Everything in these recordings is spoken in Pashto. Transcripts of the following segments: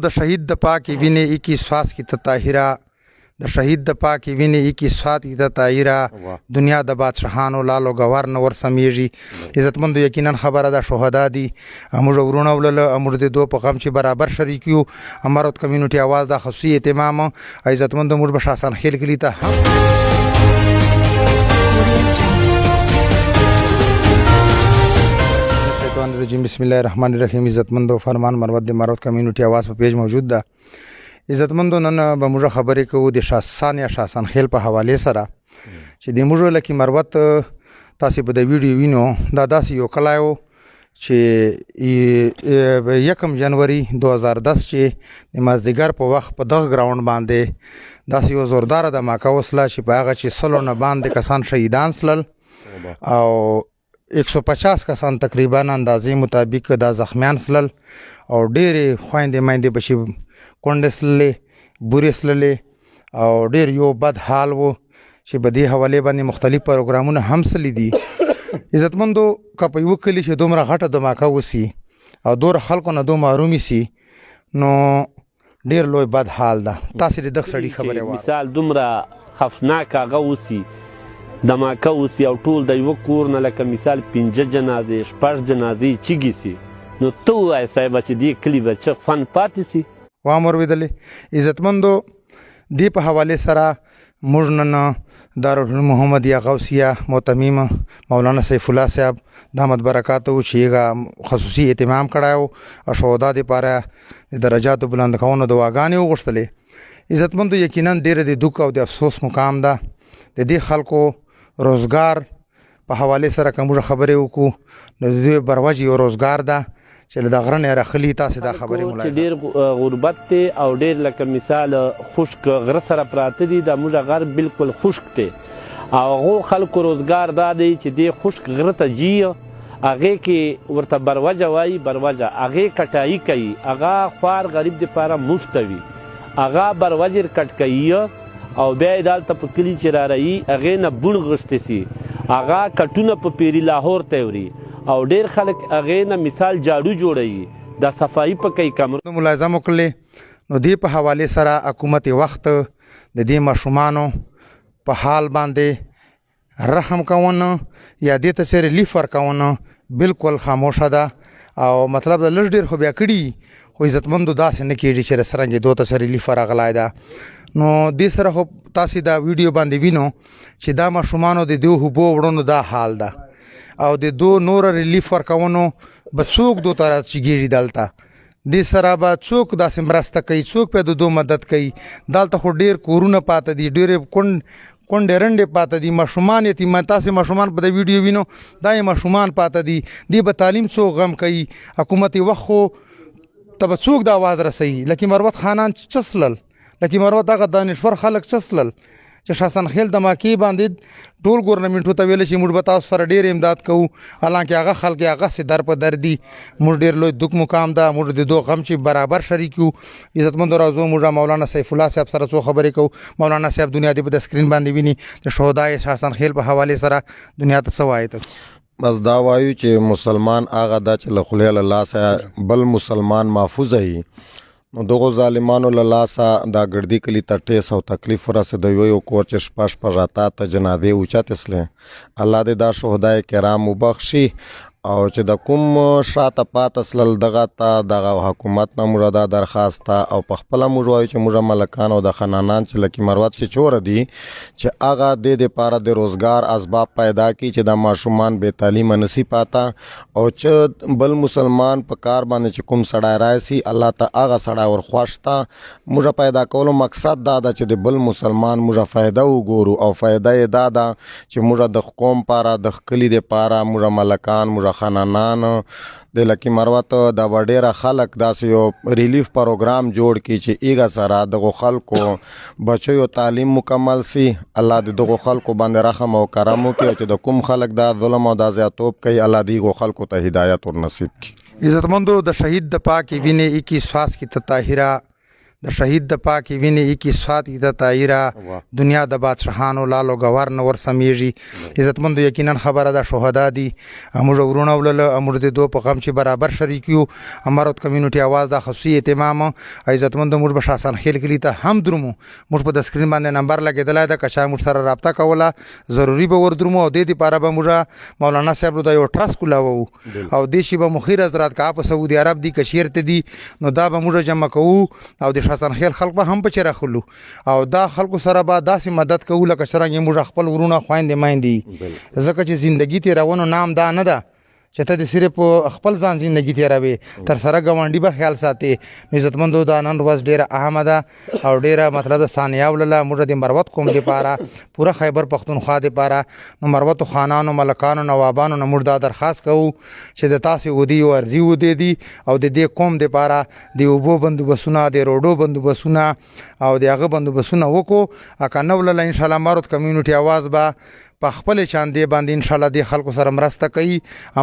د شهید د پاکي وینې ایکی سواس کی تطاهره د شهید د پاکي وینې ایکی سوات کی تطاهره دنیا د بادشاهانو لالو گوار نه ور سمیږي عزتمندو یقینا خبره ده شهدا دي موږ ورونه ولله امر د دو په غم چې برابر شریک یو امارت کمیونټي आवाज د خصوصي اهتمام عزتمندو موږ به شاسان خیل کلی ته رجیم بسم الله الرحمن الرحیم عزتمندو فرمان مروت د امارت کمیونټي आवाज په پیج موجود ده عزتمندو نن به موږ خبرې کوو د شاسان یا شاسان خیل په حواله سره چې د موږ لکه مروت تاسو په د ویډیو وینو دا داسې یو کلایو چې 1 جنوري 2010 چې د مازدیګر په وخت په دغه ګراوند باندې داسې یو زوردار دماکه وسله چې په هغه چې سلو نه باندې کسان شهیدان سلل او 150 کسان تقریبا اندازې مطابق دا زخمیان سلل او ډېرې خويندې مایندې بچي کونډې سللې بورې سللې او ډېر یو بد حال وو چې په دې حواله باندې مختلف پروګرامونه هم سلی دي عزتمندو که په یو کلی چې دومره غټه دماکه وسی او دور خلکو نه دوه محرومي سي نو ډېر لوی بد حال ده تاسو دې دغه سړي خبره وایي مثال دومره خفناک هغه وسی دماکه وسی او ټول د یو کور نه لکه مثال 15 جنازې 6 جنازې چیږي سي نو تو وای صاحب چې دې کلی بچ فن پاتې سي وامر ویدلې عزتمندو دی په حواله سره موږ نن دارالعلوم محمدیه غوثیه معتمم مولانا سیف الله صاحب دامت برکاتو چې خصوصي اهتمام کړایو او شهدا د پاره درجات بلند کولو دعاګانې وغوښتلې عزتمندو یقینا ډېر د دوک او د افسوس مقام ده د دې خلکو روزګار په حواله سره کوم خبرې وکړو د دې بروج یو روزګار ده چې د غرنه راخلی تاسو دا خبرې ملایزه ډیر غربت ته او ډیر لکه مثال خشک غره سره پراته دي د موږ غر بالکل خشک ته او هغه خلکو روزګار دادي چې د خشک غره ته جی هغه کې ورته بروجه وای بروجه هغه کټای کوي هغه خوار غریب د پاره مفتوي هغه بروجر کټ کوي او بیا دالته په کلی چې را رہی هغه نه بون غشته سي هغه کټونه په پیری لاهور ته وري او ډیر خلک هغه نه مثال جاړو جوړي د صفائی په کوي کمر ملازم وکړي نو دی په حواله سره حکومت وخت د دې مشومانو په حال باندې رحم کوونه یا دې ته سره ریلیف ورکونه بالکل خاموشه ده او مطلب د لږ ډیر خو بیا کړي خو عزتمندو داسې نه کېږي چې سرنګ دوه ته سره ریلیف راغلای ده نو دې سره خو تاسو دا ویډیو باندې وینو چې دا مشومانو د دوه هوبو وړونو دا حال ده او د دو نور ریلیف ورکونو به څوک دو تر چګیری دالته د سره به څوک د سمرسته کوي څوک په دو مدد کوي دالته خو ډیر کورونه پاتې دي ډیر کونډه رنډه پاتې دي مشومان یتیمان تاسو مشومان په ویډیو وینو دا مشومان پاتې دي دی به تعلیم څوک غم کوي حکومت وخو تب څوک د आवाज رسي لکه مروت خانان چسلل لکه مروت دغه دانشور خلک چسلل چې شاسن خیل دماکی باندې ټول ګورنمنټو ته ویل چې موږ به تاسو سره ډیر امداد کوو حالانکه هغه خلک هغه سي در په دردي موږ ډیر لوی دک مقام ده موږ د دوه غم چې برابر شریک یو عزتمند راځو موږ مولانا سیف الله صاحب سره څو خبرې کوو مولانا صاحب دنیا دی په سکرین باندې ویني د شهداي شاسن خیل په حواله سره دنیا ته سوایت بس دا وایو چې مسلمان هغه د چل خلیل الله سره بل مسلمان محفوظ وي نو دغه ظالمانو له لاسه دا ګردی کلی ته ټیس او تکلیف ورسېدی یو کور چې شپږ راته ته جنازې اوچتې سلې الله دې دا شهدای کرام وبخشي او چې د کوم شاته پات اصل دغه ته دغه حکومت نه مردا درخواست او په خپل موږ وایو چې موږ ملکان او د خنانان چې لکه مروت چې چور دي چې هغه د پاره د روزګار اسباب پیدا کی چې د ماشومان به تعلیم نسی پاتا او چې بل مسلمان په کار باندې چې کوم سړی راځي الله ته هغه سړی ور خوښتا موږ پیدا کولو مقصد دا چې د بل مسلمان موږ فائدہ وګورو او فائدہ یې دا ده چې موږ د قوم پاره د خپل د پاره موږ ملکان موږ خانانان د لکی مروت د وډیره خلک داسې یو ریلیف پروګرام جوړ کی چې ایګه سره دغه خلکو بچو تعلیم مکمل سی الله د دغه خلکو باندې رحم او کرم وکړي چې د کوم خلک دا ظلم او د زیاتوب کوي الله دغه خلکو ته هدایت ور نصیب کړي عزتمندو د شهید د پاکي وینې کی سواس کی تطاهره د شهید د پاکې وینې ایکی سوات د طاهره دنیا د بادشاهانو لالو ګوار نه ور سمیږي عزتمندو یقینا خبره ده شهدا دي موږ ورونه ولله موږ د دوه په غم چې برابر شریک یو امارت کمیونټي आवाज د خصوصي اهتمام عزتمندو موږ به شاسن خیل کلی ته هم درمو موږ په د سکرین باندې نمبر لګیدلای د کچا موږ سره رابطه کوله ضروری به ور درمو او د دې لپاره به موږ مولانا صاحب د یو ټرست کولاو او د شی به مخیر حضرات کا په سعودي عرب دي کشیر ته دي نو دا به موږ جمع کوو او د شاسن خیل خلک به هم په چیرې خلو او دا خلکو سره به داسې مدد کوو لکه څنګه موږ خپل ورونه خويندې مایندې ځکه چې ژوندۍ تیرونو نام دا نه ده چې ته د صرف خپل ځان ژوندۍ تیروي تر سره ګاونډي به خیال ساتي عزتمندو دا نن ورځ ډیره اهمه ده او ډیره مطلب ثانیه ولله موږ د مروت قوم لپاره پوره خیبر پختونخوا لپاره نو مروت خانانو ملکانو نوابانو نه موږ دا درخواست کوو چې د تاسو ودی او ارزي ودی دي او د دې قوم لپاره د اوبو بندوبسونه د روډو بندوبسونه او د هغه بندوبسونه وکړو اکه نو ولله ان شاء الله مارت کمیونټي आवाज به په خپل چاندې باندې ان شاء الله د خلکو سره مرسته کوي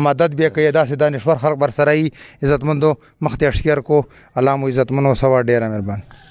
مدد به کوي داسې دانشور خلک بر سره عزتمندو مخته اشکر کو الله مو عزتمنو سوا ډیره مهربان